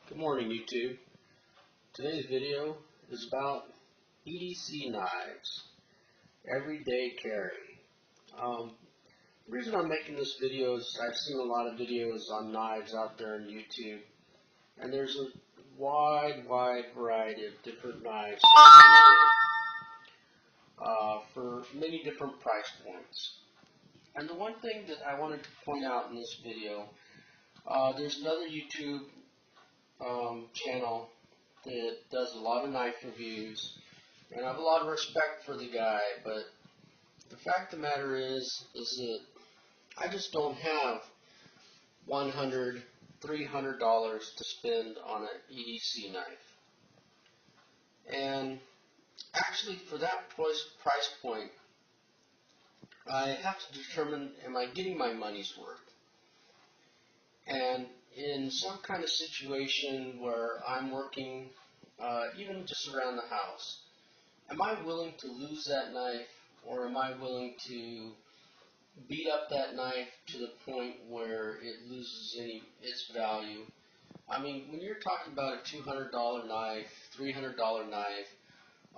Good morning, YouTube. Today's video is about EDC knives, everyday carry. The reason I'm making this video is I've seen a lot of videos on knives out there on YouTube, and there's a wide variety of different knives for many different price points. And the one thing that I wanted to point out in this video, there's another YouTube channel that does a lot of knife reviews, and I have a lot of respect for the guy, but the fact of the matter is that I just don't have $100, $300 to spend on an EDC knife. And actually, for that price point, I have to determine, am I getting my money's worth? And in some kind of situation where I'm working, even just around the house, am I willing to lose that knife, or am I willing to beat up that knife to the point where it loses its value? I mean, when you're talking about a $200 knife, $300 knife,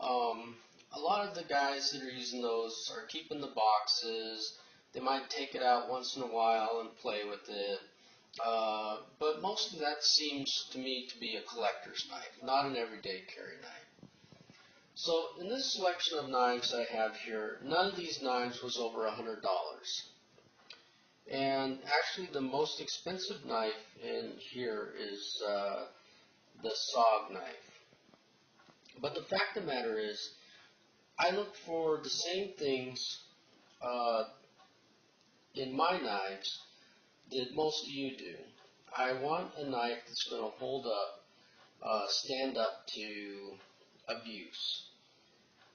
a lot of the guys that are using those are keeping the boxes. They might take it out once in a while and play with it. But most of that seems to me to be a collector's knife, not an everyday carry knife. So in this selection of knives I have here, none of these knives was over $100. And actually the most expensive knife in here is the SOG knife. But the fact of the matter is, I look for the same things in my knives that most of you do. I want a knife that's going to hold up, stand up to abuse.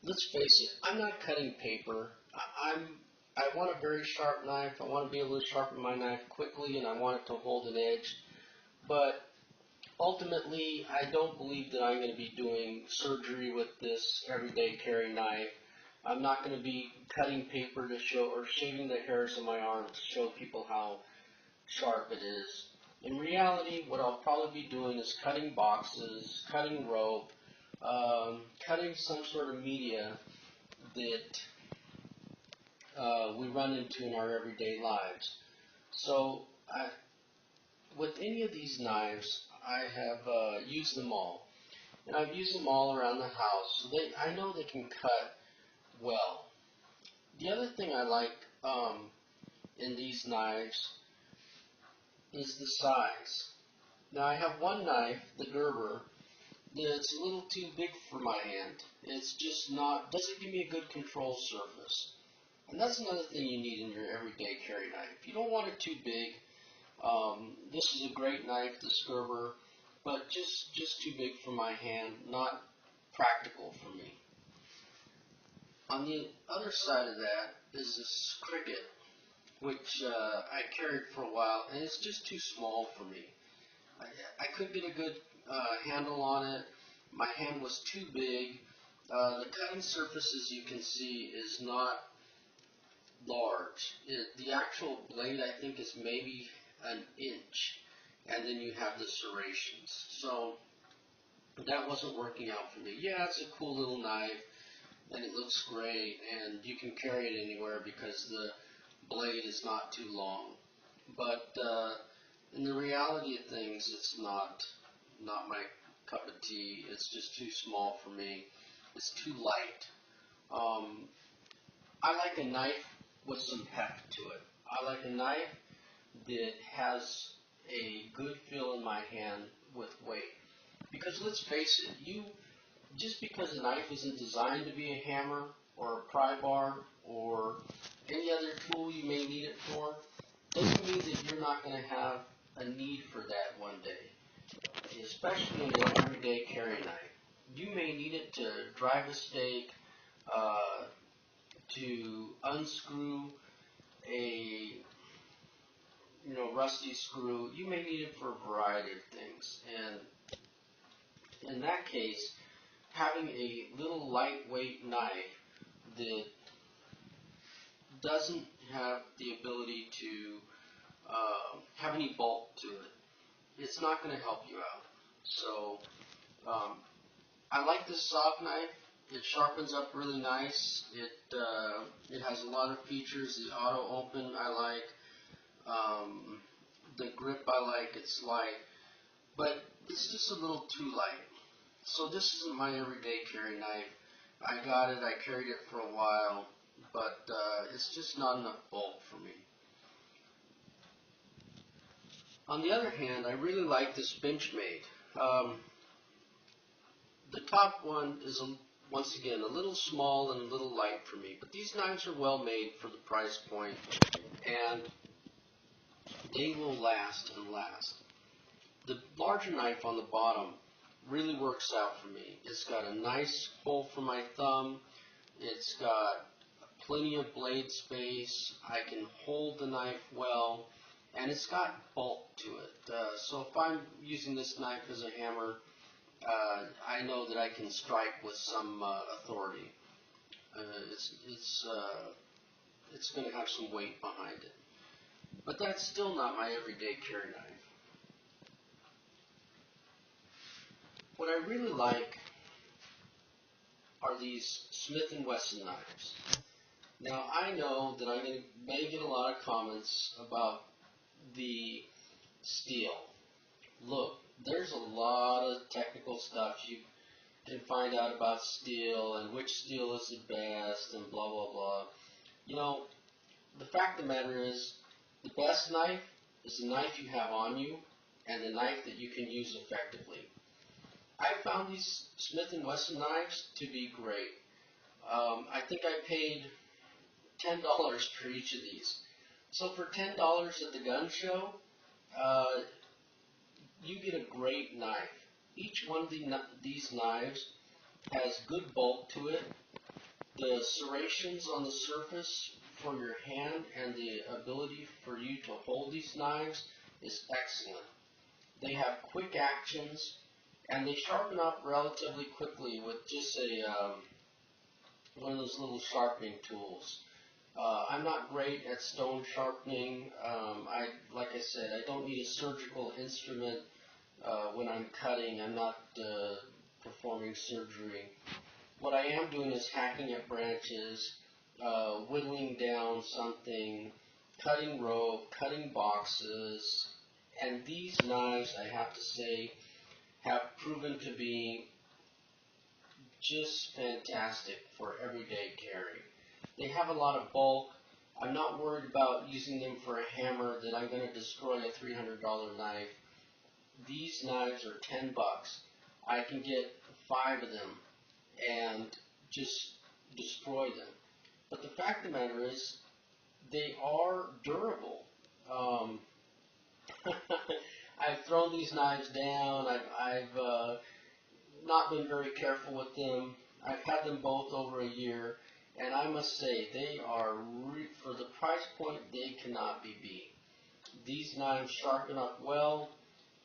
Let's face it, I'm not cutting paper. I want a very sharp knife. I want to be able to sharpen my knife quickly, and I want it to hold an edge. But ultimately, I don't believe that I'm going to be doing surgery with this everyday carry knife. I'm not going to be cutting paper to show, or shaving the hairs on my arm to show people how sharp it is. In reality, what I'll probably be doing is cutting boxes, cutting rope, cutting some sort of media that we run into in our everyday lives. So with any of these knives, I have used them all. And I've used them all around the house. So I know they can cut well. The other thing I like in these knives is the size. Now I have one knife, the Gerber, that's a little too big for my hand. It's just doesn't give me a good control surface. And that's another thing you need in your everyday carry knife. You don't want it too big. This is a great knife, this Gerber, but just too big for my hand, not practical for me. On the other side of that is this Cricket, which I carried for a while, and it's just too small for me. I couldn't get a good handle on it. My hand was too big. The cutting surface, as you can see, is not large. The actual blade, I think, is maybe an inch, and then you have the serrations. So that wasn't working out for me. Yeah, it's a cool little knife, and it looks great, and you can carry it anywhere because the blade is not too long. But in the reality of things, it's not my cup of tea. It's just too small for me. It's too light. I like a knife with some heft to it. I like a knife that has a good feel in my hand with weight. Because let's face it, just because a knife isn't designed to be a hammer or a pry bar or any other tool you may need it for, doesn't mean that you're not going to have a need for that one day. Especially in an everyday carry knife. You may need it to drive a stake, to unscrew a rusty screw. You may need it for a variety of things, and in that case, having a little lightweight knife that doesn't have the ability to have any bulk to it, it's not going to help you out. So I like this soft knife. It sharpens up really nice. It has a lot of features. The auto open I like. The grip I like. It's light, but it's just a little too light. So this isn't my everyday carry knife. I got it. I carried it for a while, but it's just not enough bulk for me. On the other hand, I really like this Benchmade. The top one is, once again, a little small and a little light for me, but these knives are well made for the price point, and they will last and last. The larger knife on the bottom really works out for me. It's got a nice hole for my thumb. It's got plenty of blade space. I can hold the knife well, and it's got bulk to it. So if I'm using this knife as a hammer, I know that I can strike with some authority. It's going to have some weight behind it. But that's still not my everyday carry knife. What I really like are these Smith & Wesson knives. Now I know that may get a lot of comments about the steel. Look, there's a lot of technical stuff you can find out about steel and which steel is the best and blah blah blah. You know, the fact of the matter is, the best knife is the knife you have on you and the knife that you can use effectively. I found these Smith & Wesson knives to be great. I think I paid $10 for each of these. So for $10 at the gun show, uh, you get a great knife. Each one of these knives has good bulk to it. The serrations on the surface for your hand and the ability for you to hold these knives is excellent. They have quick actions, and they sharpen up relatively quickly with just one of those little sharpening tools. I'm not great at stone sharpening. Like I said, I don't need a surgical instrument when I'm cutting. I'm not performing surgery. What I am doing is hacking at branches, whittling down something, cutting rope, cutting boxes, and these knives, I have to say, have proven to be just fantastic for everyday carry. They have a lot of bulk. I'm not worried about using them for a hammer that I'm going to destroy a $300 knife. These knives are 10 bucks. I can get 5 of them and just destroy them. But the fact of the matter is, they are durable. Um, I've thrown these knives down. I've not been very careful with them. I've had them both over a year, and I must say they are for the price point, they cannot be beat. These knives sharpen up well.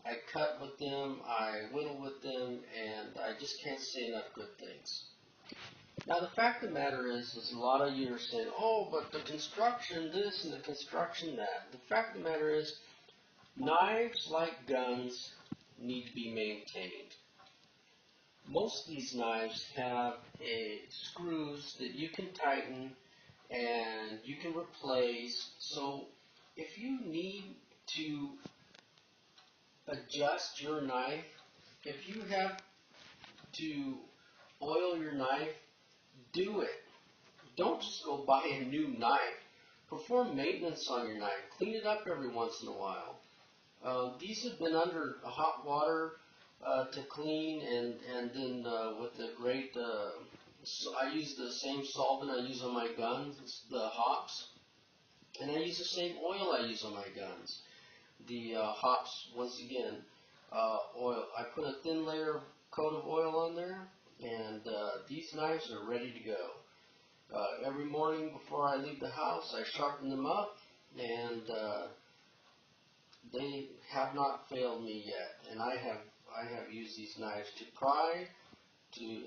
I cut with them, I whittle with them, and I just can't say enough good things. Now the fact of the matter is a lot of you are saying, oh, but the construction this and the construction that. The fact of the matter is, knives, like guns, need to be maintained. Most of these knives have screws that you can tighten and you can replace. So if you need to adjust your knife, if you have to oil your knife, do it. Don't just go buy a new knife. Perform maintenance on your knife. Clean it up every once in a while. These have been under hot water to clean, and then with the great, I use the same solvent I use on my guns, the hops, and I use the same oil I use on my guns. The hops, once again, oil. I put a thin layer coat of oil on there, and these knives are ready to go. Every morning before I leave the house, I sharpen them up, and they have not failed me yet. And I have used these knives to pry,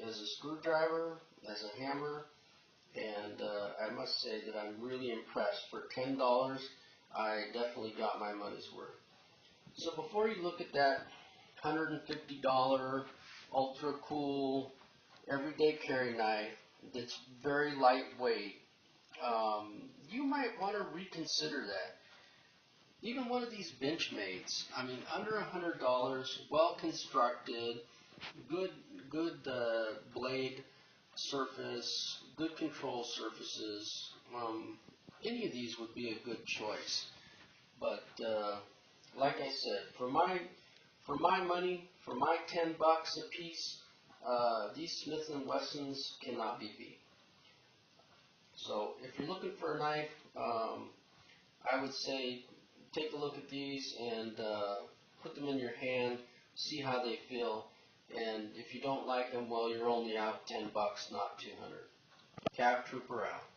as a screwdriver, as a hammer, and I must say that I'm really impressed. For $10, I definitely got my money's worth. So before you look at that $150 ultra cool everyday carry knife that's very lightweight, you might want to reconsider that. Even one of these Benchmates, I mean, under $100, well constructed, good, blade surface, good control surfaces. Any of these would be a good choice. But like I said, for my money, for my $10 a piece, these Smith and Wessons cannot be beat. So if you're looking for a knife, I would say take a look at these and put them in your hand, see how they feel, and if you don't like them, well, you're only out $10, not 200. Cav Trooper out.